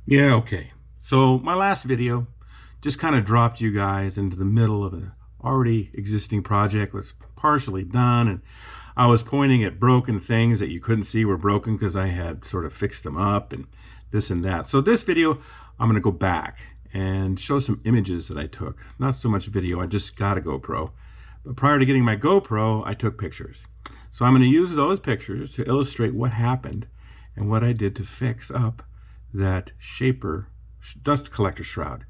Yeah, okay. So my last video just kind of dropped you guys into the middle of an already existing project, was partially done, and I was pointing at broken things that you couldn't see were broken because I had sort of fixed them up and this and that. So this video, I'm going to go back and show some images that I took. Not so much video, I just got a GoPro. But prior to getting my GoPro, I took pictures. So I'm going to use those pictures to illustrate what happened and what I did to fix up that Shaper dust collector shroud.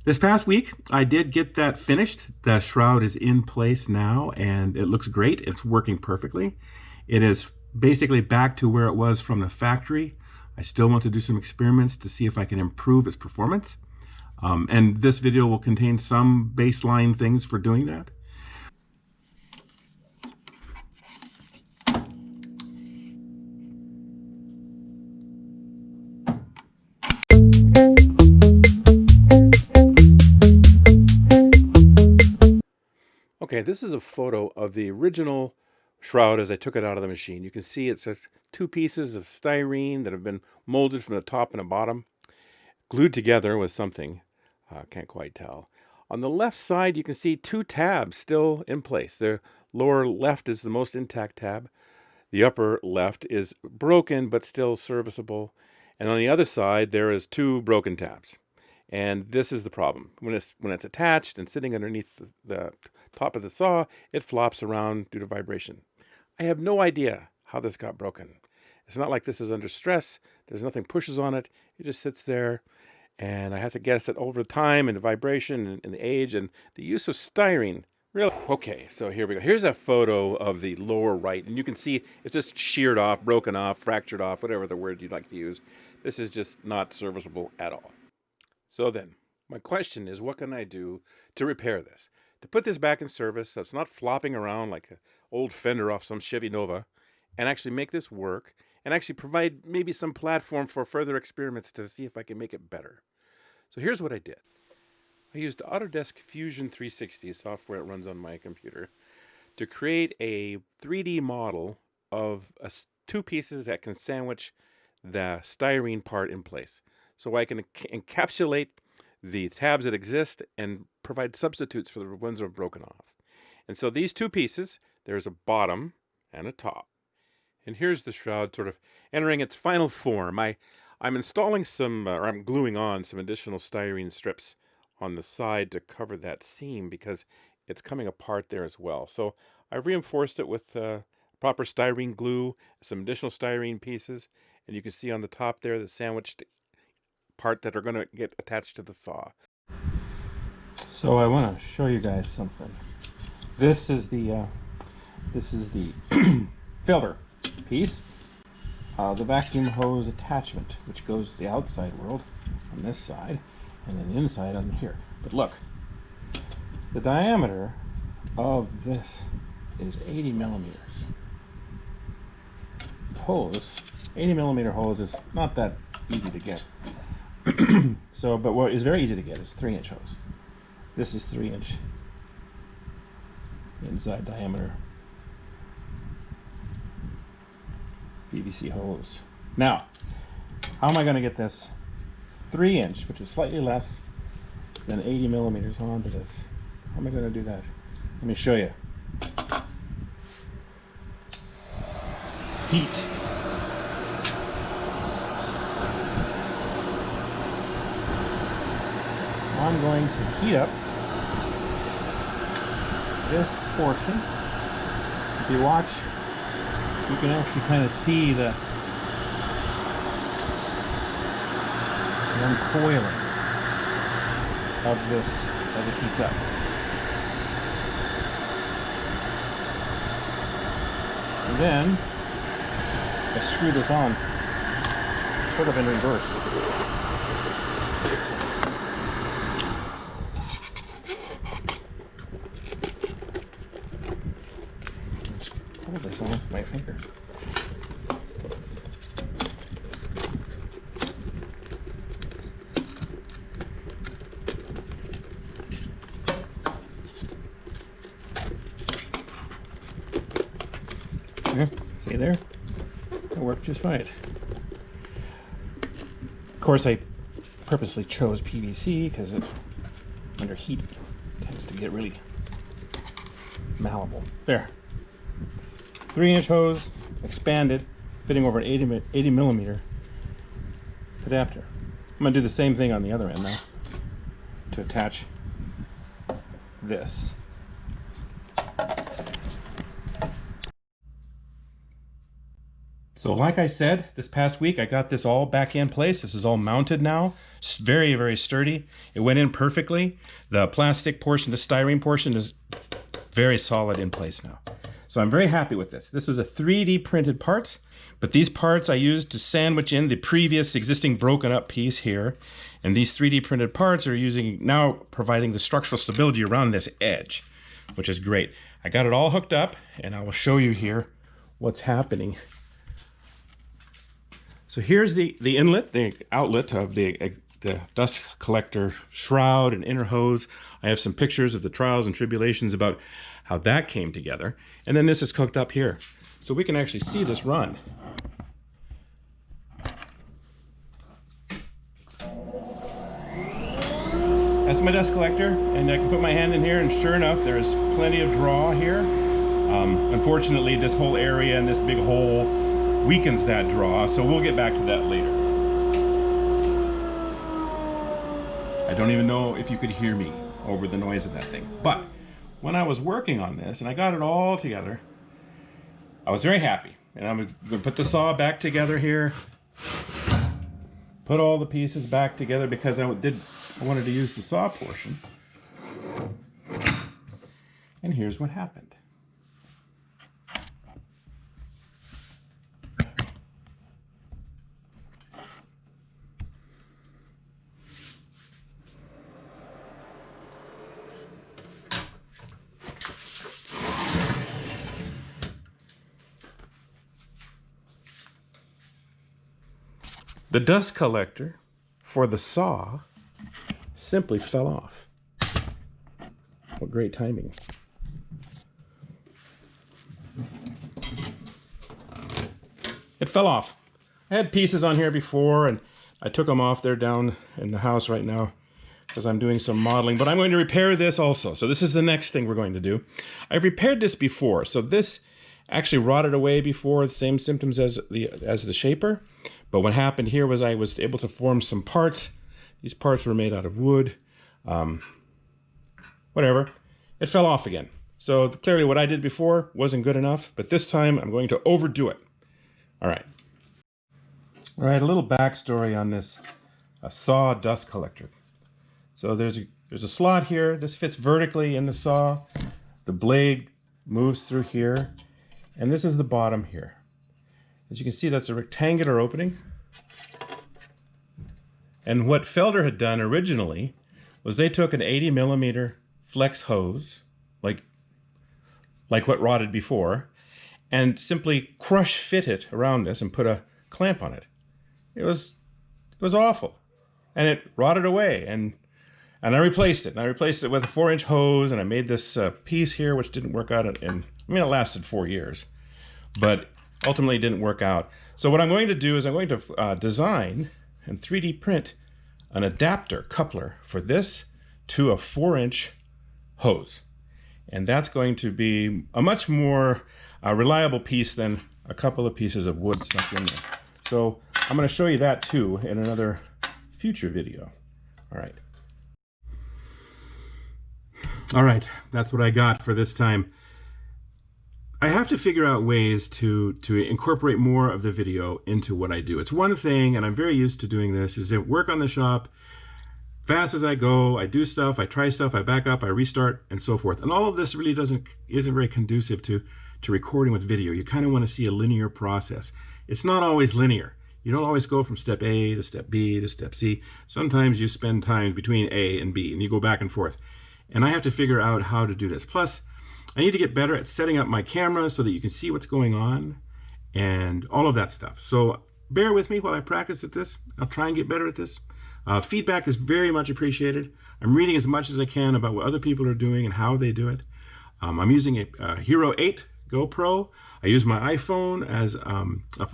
This past week, I did get that finished. The shroud is in place now, and it looks great. It's working perfectly. It is basically back to where it was from the factory. I still want to do some experiments to see if I can improve its performance. And this video will contain some baseline things for doing that. Okay, this is a photo of the original shroud as I took it out of the machine. You can see it says two pieces of styrene that have been molded from the top and the bottom, glued together with something. Can't quite tell. On the left side, you can see two tabs still in place. The lower left is the most intact tab. The upper left is broken but still serviceable. And on the other side, there is two broken tabs. And this is the problem. When it's attached and sitting underneath the top of the saw, it flops around due to vibration. I have no idea how this got broken. It's not like this is under stress. There's nothing pushes on it. It just sits there. And I have to guess that over time and the vibration and the age and the use of styrene. Really? Okay, so here we go. Here's a photo of the lower right. And you can see it's just sheared off, broken off, fractured off, whatever the word you'd like to use. This is just not serviceable at all. So then, my question is, what can I do to repair this? To put this back in service so it's not flopping around like an old fender off some Chevy Nova, and actually make this work, and actually provide maybe some platform for further experiments to see if I can make it better. So here's what I did. I used Autodesk Fusion 360 software that runs on my computer to create a 3D model of two pieces that can sandwich the styrene part in place. So I can encapsulate the tabs that exist and provide substitutes for the ones that are broken off. And so these two pieces, there's a bottom and a top. And here's the shroud sort of entering its final form. I'm installing or I'm gluing on some additional styrene strips on the side to cover that seam because it's coming apart there as well. So I've reinforced it with proper styrene glue, some additional styrene pieces, and you can see on the top there the sandwiched part that are going to get attached to the saw. So I want to show you guys something. This is the filter piece, the vacuum hose attachment, which goes to the outside world on this side, and then the inside on here. But look, the diameter of this is 80 millimeters. The hose, 80 millimeter hose, is not that easy to get. But what is very easy to get is 3-inch hose. This is 3-inch inside diameter PVC hose. Now, how am I going to get this 3-inch, which is slightly less than 80 millimeters, onto this? How am I going to do that? Let me show you. Heat. I'm going to heat up this portion. If you watch, you can actually kind of see the uncoiling of this as it heats up. And then I screw this on sort of in reverse. Hold this on with my finger. See there? It worked just right. Of course, I purposely chose PVC because it's under heat, it tends to get really malleable. There. 3-inch hose, expanded, fitting over an 80 millimeter adapter. I'm going to do the same thing on the other end now to attach this. So like I said, this past week I got this all back in place. This is all mounted now. It's very, very sturdy. It went in perfectly. The plastic portion, the styrene portion is very solid in place now. So I'm very happy with this. This is a 3D printed part, but these parts I used to sandwich in the previous existing broken up piece here. And these 3D printed parts are now providing the structural stability around this edge, which is great. I got it all hooked up and I will show you here what's happening. So here's the inlet, the outlet of the dust collector shroud and inner hose. I have some pictures of the trials and tribulations about how that came together. And then this is cooked up here. So we can actually see this run. That's my dust collector, and I can put my hand in here, and sure enough, there's plenty of draw here. Unfortunately, this whole area and this big hole weakens that draw, so we'll get back to that later. I don't even know if you could hear me over the noise of that thing. But when I was working on this and I got it all together, I was very happy. And I'm going to put the saw back together here. Put all the pieces back together because I wanted to use the saw portion. And here's what happened. The dust collector for the saw simply fell off. What great timing. It fell off. I had pieces on here before and I took them off. They're down in the house right now because I'm doing some modeling, but I'm going to repair this also. So this is the next thing we're going to do. I've repaired this before. So this actually rotted away before, the same symptoms as the shaper. But what happened here was I was able to form some parts. These parts were made out of wood. Whatever. It fell off again. So clearly what I did before wasn't good enough, but this time I'm going to overdo it. All right. All right, a little backstory on this saw dust collector. So there's a slot here. This fits vertically in the saw. The blade moves through here. And this is the bottom here. As you can see, that's a rectangular opening. And what Felder had done originally was they took an 80 millimeter flex hose, like what rotted before, and simply crush fit it around this and put a clamp on it. It was awful. And it rotted away. And I replaced it. And I replaced it with a 4-inch hose, and I made this piece here, which didn't work out. It lasted 4 years. But ultimately didn't work out. So what I'm going to do is I'm going to design and 3D print an adapter coupler for this to a 4-inch hose. And that's going to be a much more reliable piece than a couple of pieces of wood stuck in there. So I'm going to show you that too in another future video. All right, that's what I got for this time. I have to figure out ways to incorporate more of the video into what I do. It's one thing, and I'm very used to doing this, is to work on the shop fast as I go. I do stuff, I try stuff, I back up, I restart, and so forth. And all of this really isn't very conducive to recording with video. You kind of want to see a linear process. It's not always linear. You don't always go from step A to step B to step C. Sometimes you spend time between A and B, and you go back and forth. And I have to figure out how to do this. Plus, I need to get better at setting up my camera so that you can see what's going on and all of that stuff. So bear with me while I practice at this. I'll try and get better at this. Feedback is very much appreciated. I'm reading as much as I can about what other people are doing and how they do it. I'm using a Hero 8 GoPro. I use my iPhone as a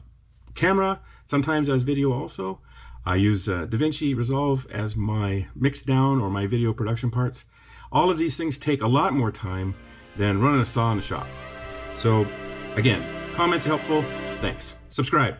camera, sometimes as video also. I use DaVinci Resolve as my mix down or my video production parts. All of these things take a lot more time than running a saw in the shop. So again, comments are helpful. Thanks. Subscribe.